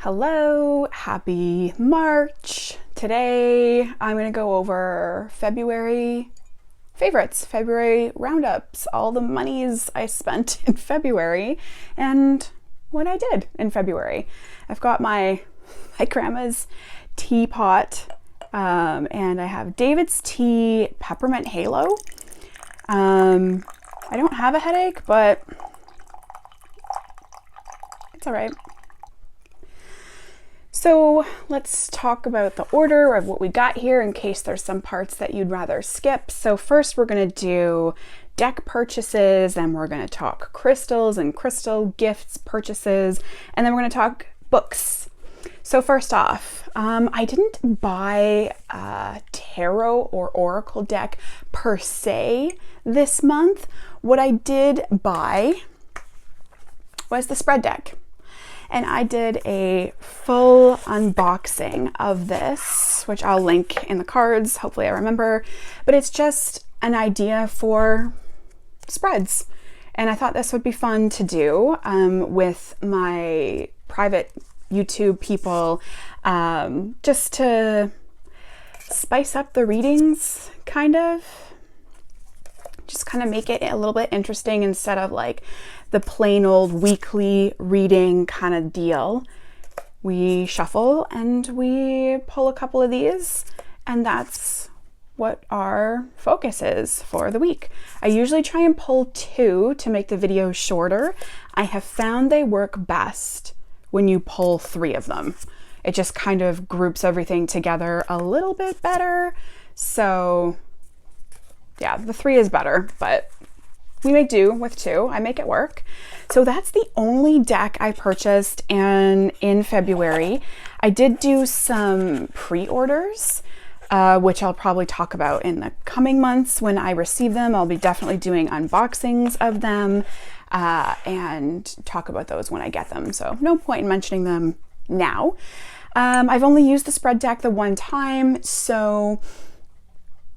Hello, happy March. Today I'm going to go over February favorites, February roundups, all the monies I spent in February and what I did in February. I've got my grandma's teapot and I have David's Tea Peppermint Halo. I don't have a headache, but it's all right. So let's talk about the order of what we got here in case there's some parts that you'd rather skip. So first we're going to do deck purchases, then we're going to talk crystals and crystal gifts purchases, and then we're going to talk books. So first off, I didn't buy a tarot or oracle deck per se this month. What I did buy was the spread deck. And I did a full unboxing of this, which I'll link in the cards. Hopefully I remember, but it's just an idea for spreads. And I thought this would be fun to do with my private YouTube people, just to spice up the readings, kind of. Just kind of make it a little bit interesting instead of like the plain old weekly reading kind of deal. We shuffle and we pull a couple of these, and that's what our focus is for the week. I usually try and pull 2 to make the video shorter. I have found they work best when you pull 3 of them. It just kind of groups everything together a little bit better. So yeah, the 3 is better, but we make do with 2. I make it work. So that's the only deck I purchased in February. I did do some pre-orders, which I'll probably talk about in the coming months when I receive them. I'll be definitely doing unboxings of them and talk about those when I get them. So no point in mentioning them now. I've only used the spread deck the one time, so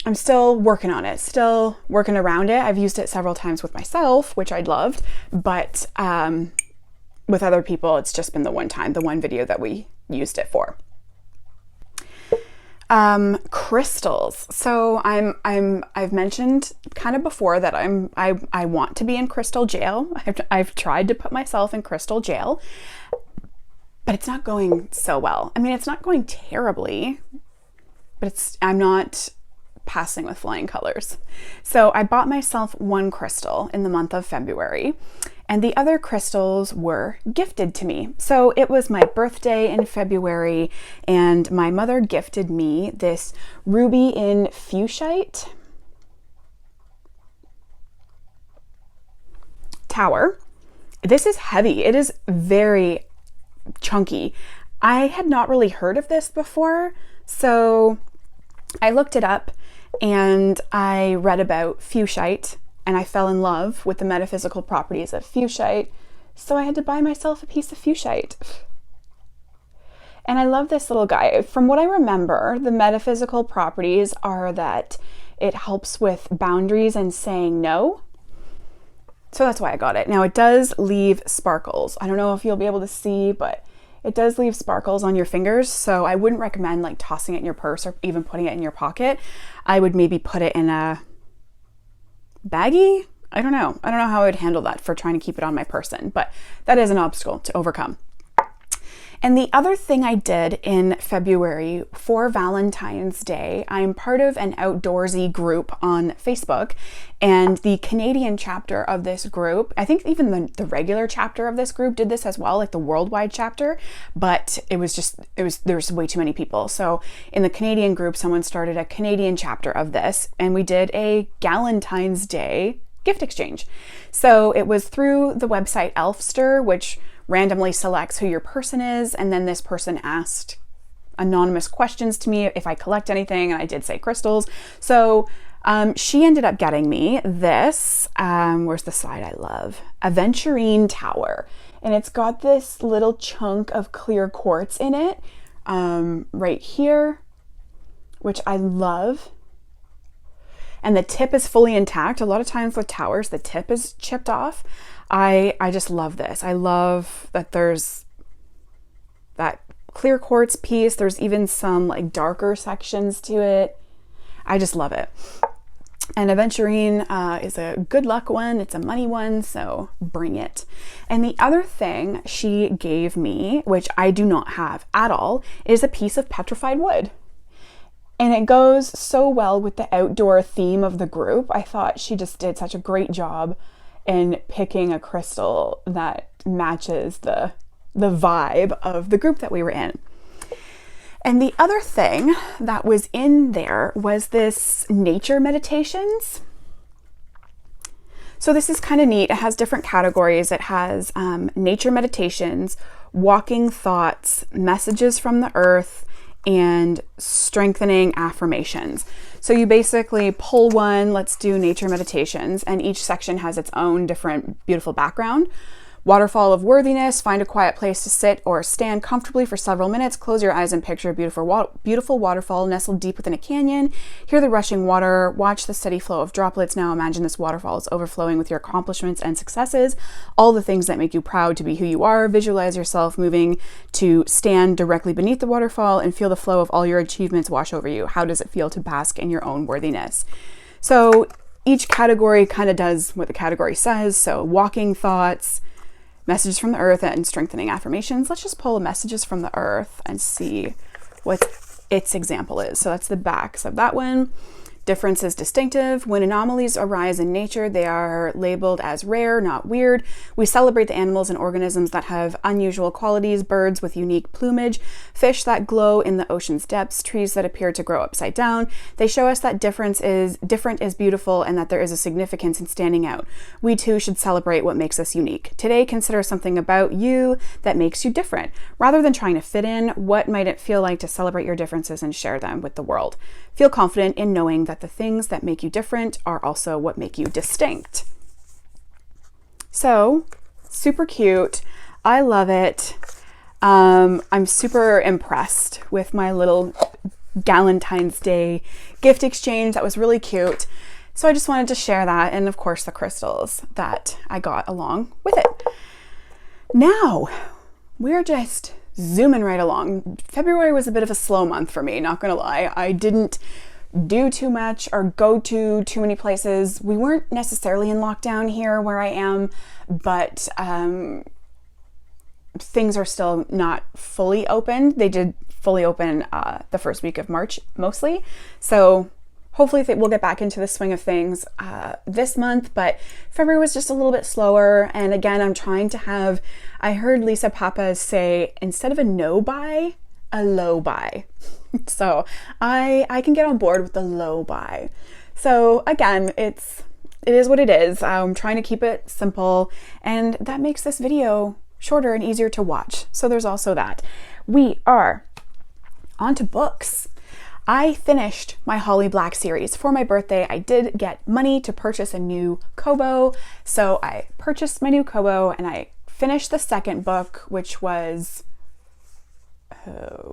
I'm still working on it, still working around it. I've used it several times with myself, which I'd loved, but with other people, it's just been the one time, the one video that we used it for. Crystals. So I've mentioned kind of before that I want to be in crystal jail. I've tried to put myself in crystal jail, but it's not going so well. I mean, it's not going terribly, but I'm not passing with flying colors. So I bought myself one crystal in the month of February, and the other crystals were gifted to me. So it was my birthday in February, and my mother gifted me this ruby in fuchsite tower. This is heavy. It is very chunky. I had not really heard of this before, so I looked it up and I read about fuchsite and I fell in love with the metaphysical properties of fuchsite. So I had to buy myself a piece of fuchsite. And I love this little guy. From what I remember, the metaphysical properties are that it helps with boundaries and saying no. So that's why I got it. Now it does leave sparkles. I don't know if you'll be able to see, but it does leave sparkles on your fingers, so I wouldn't recommend like tossing it in your purse or even putting it in your pocket. I would maybe put it in a baggie. I don't know how I would handle that for trying to keep it on my person, but that is an obstacle to overcome. And the other thing I did in February for Valentine's Day, I'm part of an outdoorsy group on Facebook, and the Canadian chapter of this group, I think even the regular chapter of this group did this as well, like the worldwide chapter, but there's way too many people. So in the Canadian group, someone started a Canadian chapter of this, and we did a Galentine's Day gift exchange. So it was through the website Elfster, which randomly selects who your person is, and then this person asked anonymous questions to me if I collect anything, and I did say crystals. So she ended up getting me this, where's the side I love? Aventurine Tower. And it's got this little chunk of clear quartz in it, right here, which I love. And the tip is fully intact. A lot of times with towers, the tip is chipped off. I just love this. I love that that clear quartz piece. There's even some like darker sections to it. I just love it. And aventurine is a good luck one. It's a money one, so bring it. And the other thing she gave me, which I do not have at all, is a piece of petrified wood. And it goes so well with the outdoor theme of the group. I thought she just did such a great job in picking a crystal that matches the vibe of the group that we were in. And the other thing that was in there was this nature meditations. So this is kind of neat. It has different categories. It has nature meditations, walking thoughts, messages from the earth, and strengthening affirmations. So you basically pull one, let's do nature meditations, and each section has its own different beautiful background. Waterfall of worthiness, find a quiet place to sit or stand comfortably for several minutes. Close your eyes and picture a beautiful waterfall nestled deep within a canyon. Hear the rushing water, watch the steady flow of droplets. Now imagine this waterfall is overflowing with your accomplishments and successes, all the things that make you proud to be who you are. Visualize yourself moving to stand directly beneath the waterfall and feel the flow of all your achievements wash over you. How does it feel to bask in your own worthiness? So each category kind of does what the category says. So walking thoughts, messages from the earth, and strengthening affirmations. Let's just pull messages from the earth and see what its example is. So that's the backs of that one. Difference is distinctive. When anomalies arise in nature, they are labeled as rare, not weird. We celebrate the animals and organisms that have unusual qualities, birds with unique plumage, fish that glow in the ocean's depths, trees that appear to grow upside down. They show us that different is beautiful and that there is a significance in standing out. We too should celebrate what makes us unique. Today, consider something about you that makes you different. Rather than trying to fit in, what might it feel like to celebrate your differences and share them with the world? Feel confident in knowing that the things that make you different are also what make you distinct. So, super cute. I love it. I'm super impressed with my little Galentine's Day gift exchange. That was really cute. So I just wanted to share that, and of course the crystals that I got along with it. Now, we're just zooming right along. February was a bit of a slow month for me, not gonna lie. I didn't do too much or go to too many places. We weren't necessarily in lockdown here where I am, but things are still not fully open. They did fully open the first week of March mostly. So hopefully we'll get back into the swing of things this month, but February was just a little bit slower. And again, I'm trying to have, I heard Lisa Papa say, instead of a no buy, a low buy. So I can get on board with the low buy. So again, it is what it is. I'm trying to keep it simple, and that makes this video shorter and easier to watch. So there's also that. We are on to books. I finished my Holly Black series. For my birthday, I did get money to purchase a new Kobo. So I purchased my new Kobo and I finished the second book, which was,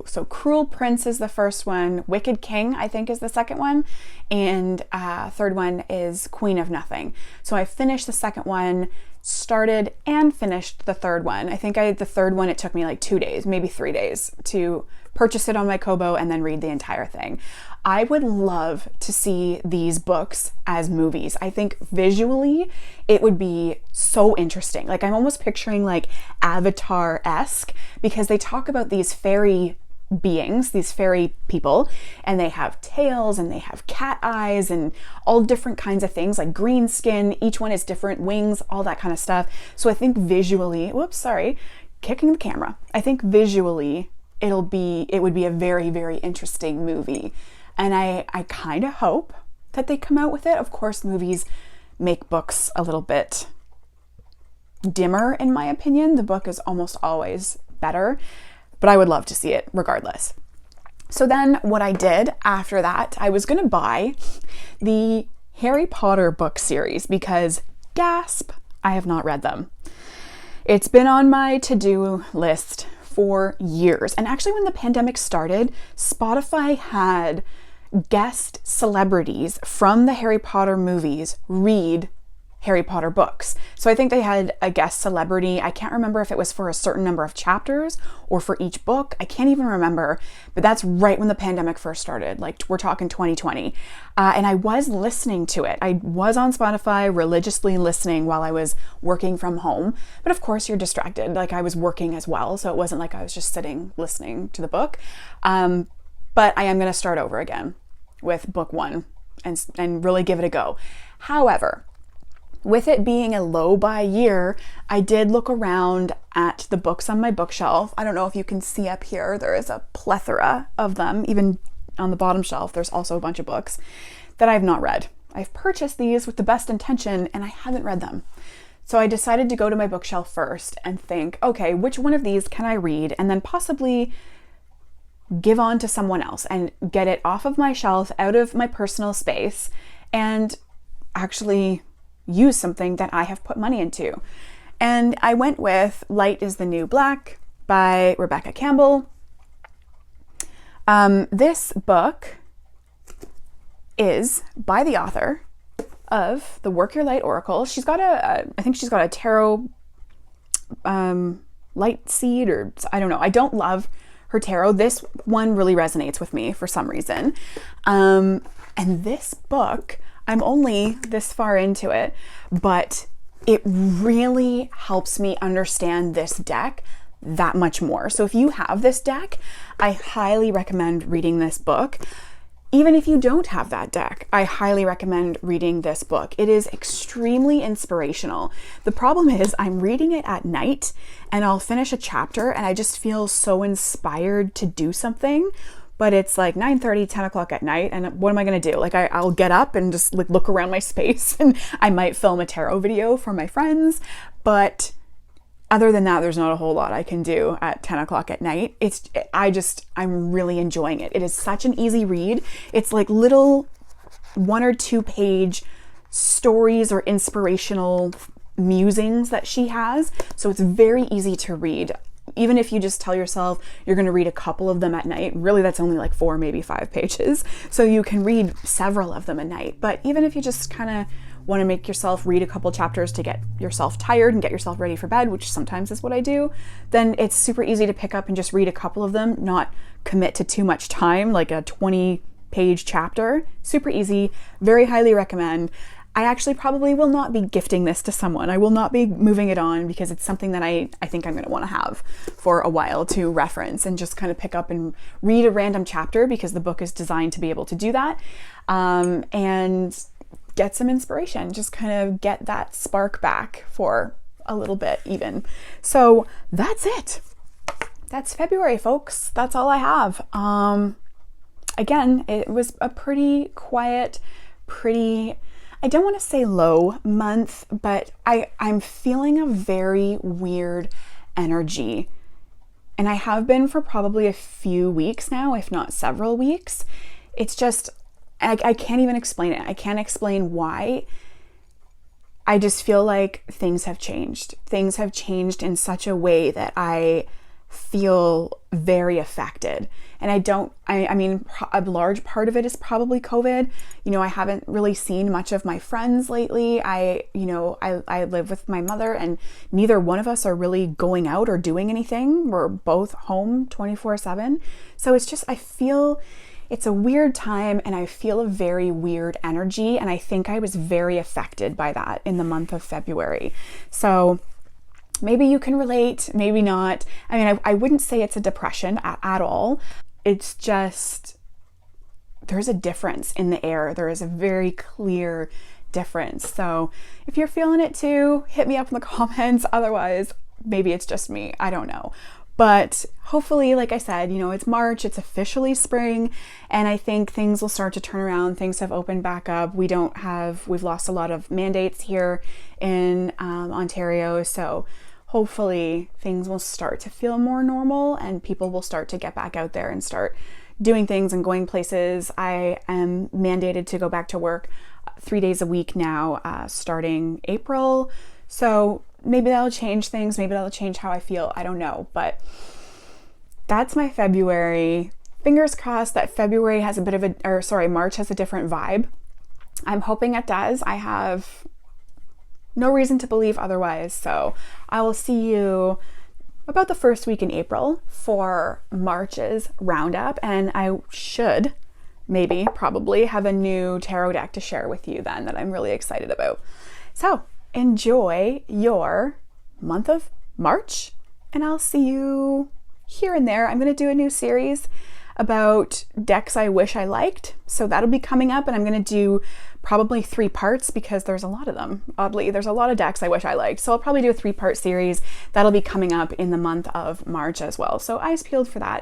so Cruel Prince is the first one, Wicked King, I think, is the second one, and third one is Queen of Nothing. So I finished the second one, started and finished the third one. I think the third one, it took me like 2 days, maybe 3 days to purchase it on my Kobo and then read the entire thing. I would love to see these books as movies. I think visually it would be so interesting. Like, I'm almost picturing like Avatar-esque, because they talk about these fairy beings, these fairy people, and they have tails and they have cat eyes and all different kinds of things, like green skin, each one is different, wings, all that kind of stuff. So I think visually, kicking the camera. I think visually it would be a very, very interesting movie. And I kind of hope that they come out with it. Of course, movies make books a little bit dimmer, in my opinion. The book is almost always better, but I would love to see it regardless. So then what I did after that, I was going to buy the Harry Potter book series because, gasp, I have not read them. It's been on my to-do list for years. And actually, when the pandemic started, Spotify had guest celebrities from the Harry Potter movies read Harry Potter books. So I think they had a guest celebrity. I can't remember if it was for a certain number of chapters or for each book. I can't even remember, but that's right when the pandemic first started. Like we're talking 2020. And I was listening to it. I was on Spotify religiously listening while I was working from home. But of course you're distracted. Like I was working as well. So it wasn't like I was just sitting listening to the book. But I am going to start over again with book 1 and really give it a go. However, with it being a low buy year, I did look around at the books on my bookshelf. I don't know if you can see up here, there is a plethora of them. Even on the bottom shelf, there's also a bunch of books that I've not read. I've purchased these with the best intention and I haven't read them. So I decided to go to my bookshelf first and think, okay, which one of these can I read? And then possibly give on to someone else and get it off of my shelf, out of my personal space, and actually use something that I have put money into. And I went with Light is the New Black by Rebecca Campbell. This book is by the author of the Work Your Light Oracle. She's got I think she's got a tarot light seed, or I don't know. I don't love her tarot. This one really resonates with me for some reason. And this book, I'm only this far into it, but it really helps me understand this deck that much more. So if you have this deck, I highly recommend reading this book. Even if you don't have that deck, I highly recommend reading this book. It is extremely inspirational. The problem is I'm reading it at night and I'll finish a chapter and I just feel so inspired to do something. But it's like 9:30, 10 o'clock at night. And what am I going to do? Like I'll get up and just like look around my space and I might film a tarot video for my friends. But other than that, there's not a whole lot I can do at 10 o'clock at night. I'm really enjoying it. It is such an easy read. It's like little 1 or 2 page stories or inspirational musings that she has. So it's very easy to read. Even if you just tell yourself you're going to read a couple of them at night, really that's only like 4, maybe 5 pages. So you can read several of them at night. But even if you just kind of want to make yourself read a couple chapters to get yourself tired and get yourself ready for bed, which sometimes is what I do, then it's super easy to pick up and just read a couple of them, not commit to too much time, like a 20-page chapter. Super easy, very highly recommend. I actually probably will not be gifting this to someone. I will not be moving it on because it's something that I think I'm going to want to have for a while to reference and just kind of pick up and read a random chapter because the book is designed to be able to do that. And get some inspiration, just kind of get that spark back for a little bit even. So that's it. That's February, folks. That's all I have. Again, it was a pretty quiet, I don't want to say low month, but I'm feeling a very weird energy. And I have been for probably a few weeks now, if not several weeks. It's just, I can't even explain it. I can't explain why. I just feel like things have changed. Things have changed in such a way that I feel very affected. And I mean, a large part of it is probably COVID. You know, I haven't really seen much of my friends lately. I live with my mother and neither one of us are really going out or doing anything. We're both home 24/7. So it's just, I feel it's a weird time and I feel a very weird energy. And I think I was very affected by that in the month of February. So maybe you can relate, maybe not. I mean, I wouldn't say it's a depression at all. It's just, there's a difference in the air. There is a very clear difference. So if you're feeling it too, hit me up in the comments. Otherwise, maybe it's just me. I don't know. But hopefully, like I said, you know, it's March, it's officially spring, and I think things will start to turn around. Things have opened back up. We've lost a lot of mandates here in Ontario. So hopefully things will start to feel more normal and people will start to get back out there and start doing things and going places. I am mandated to go back to work 3 days a week now, starting April. So maybe that'll change things. Maybe that'll change how I feel. I don't know. But that's my February. Fingers crossed that February has March has a different vibe. I'm hoping it does. I have no reason to believe otherwise. So I will see you about the first week in April for March's roundup, and I should probably have a new tarot deck to share with you then that I'm really excited about. So enjoy your month of March, and I'll see you here and there. I'm going to do a new series about decks I wish I liked, so that'll be coming up, and I'm going to do probably 3 parts because there's a lot of them. Oddly, there's a lot of decks I wish I liked, so I'll probably do a 3-part series that'll be coming up in the month of March as well. So eyes peeled for that.